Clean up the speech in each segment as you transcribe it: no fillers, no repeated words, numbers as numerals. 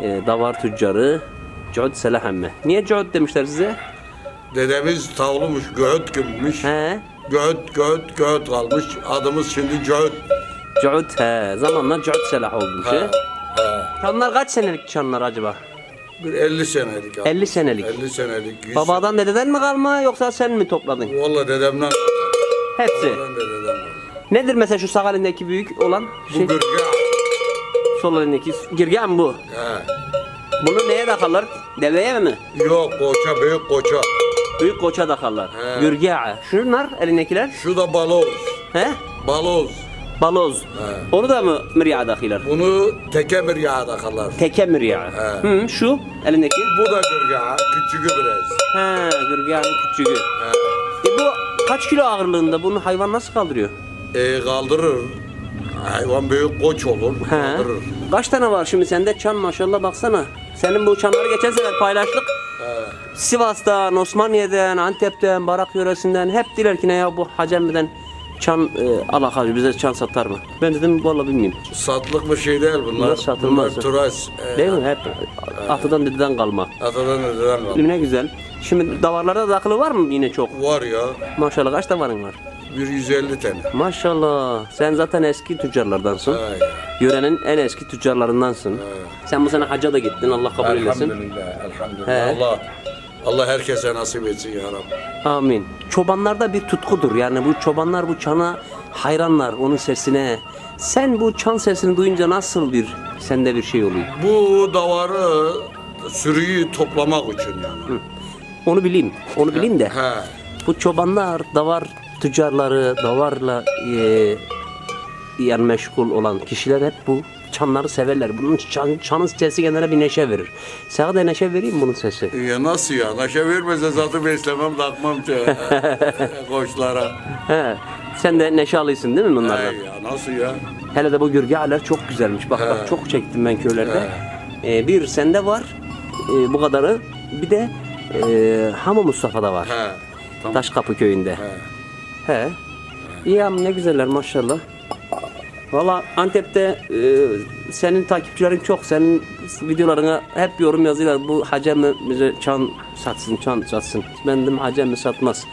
davar tüccarı Cuud Salah emmi. Niye Cuud demişler size? Dedemiz tavlumuş, göğüt gümüş. He. Göğüt kalmış. Adımız şimdi Göğüt. Cuud he. Zamanla Cuud Salah olmuş. He. He. Çanlar kaç senelik çanlar acaba? Bir 50 senelik. 50 senelik. 50 senelik. 100 Babadan dededen mi kalma yoksa sen mi topladın? Vallahi dedemden. Hepsi. Babadan dededen. Nedir mesela şu sağ elindeki büyük olan? Bu gırga. Sol elindeki girgen bu. He. Bunu neye takarlar? Deveye mi? Yok koça, büyük koça. Büyük koça takarlar. He. Gürga'a. Şunlar elindekiler? Şu da baloz. He? Baloz. Baloz. Onu da mı mirya takarlar? Bunu tekemir yağı takarlar. Teke mirya. He. Hı, şu elindeki? Bu da gırga. Küçüğü biraz. He, gürga'nın küçüğü. He. Bu kaç kilo ağırlığında? Bunu hayvan nasıl kaldırıyor? Kaldırır. Hayvan büyük koç olur. He. Kaldırır. Kaç tane var şimdi sende çan maşallah baksana. Senin bu çanları geçen sefer paylaştık. Sivas'tan, Osmaniye'den, Antep'ten, Barak yöresinden hep diler ki ne ya bu Hacemli'den çan alakalı bize çan satar mı? Ben dedim vallahi bilmiyorum. Satlık bir şey değil bunlar. Bunlar satılmaz. Bunlar turas. Değil mi? Hep atadan dededen kalma. Atadan dededen var. Ne güzel. Şimdi davarlarda da akıllı var mı yine çok? Var ya. Maşallah kaç davarın var? Bir 150 tane. Maşallah. Sen zaten eski tüccarlardansın. Ay. Yörenin en eski tüccarlarındansın. Sen bu sene hacca da gittin. Allah kabul eylesin. Elhamdülillah. Elhamdülillah. He. Allah herkese nasip etsin ya Rabbi. Amin. Çobanlarda bir tutkudur. Yani bu çobanlar bu çana hayranlar onun sesine. Sen bu çan sesini duyunca nasıl bir sende bir şey oluyor? Bu davarı sürüyü toplamak için yani. Onu bileyim. Onu bileyim de. He. Bu çobanlar, davar tüccarları, davarla yani meşgul olan kişiler hep bu çanları severler. Bunun çanın sesi genelde bir neşe verir. Sana da neşe vereyim bunun sesi. Ya nasıl ya? Neşe vermese zaten beslemem takmam ki koçlara. He. Sen de neşe alıyorsun değil mi bunlardan? Hey ya nasıl ya? Hele de bu gürgealer çok güzelmiş. Bak bak çok çektim ben köylerde. Bir sende var bu kadarı. Bir de Hamı Mustafa'da var. He. Tamam. Taşkapı köyünde. He. İyi ama ne güzeller maşallah. Valla Antep'te senin takipçilerin çok. Senin videolarına hep yorum yazıyorlar. Bu Hacemi bize çan satsın. Ben dedim Hacemi satmaz.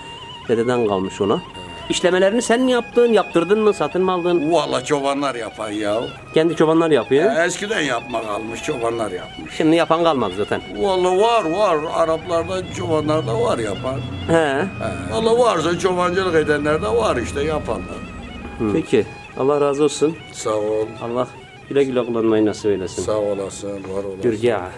Dededen kalmış ona. İşlemelerini sen mi yaptın, yaptırdın mı, satın mı aldın? Vallahi çobanlar yapar ya. Kendi çobanlar yapıyor. Eskiden yapmak almış, çobanlar yapmış. Şimdi yapan kalmadı zaten. Vallahi var. Araplarda, çobanlarda var yapan. He. Vallahi varsa çobancılık edenler de var işte yapanlar. Peki. Allah razı olsun. Sağ ol. Allah güle güle kullanmayı nasip eylesin. Sağ olasın, var olasın. Gürge'a.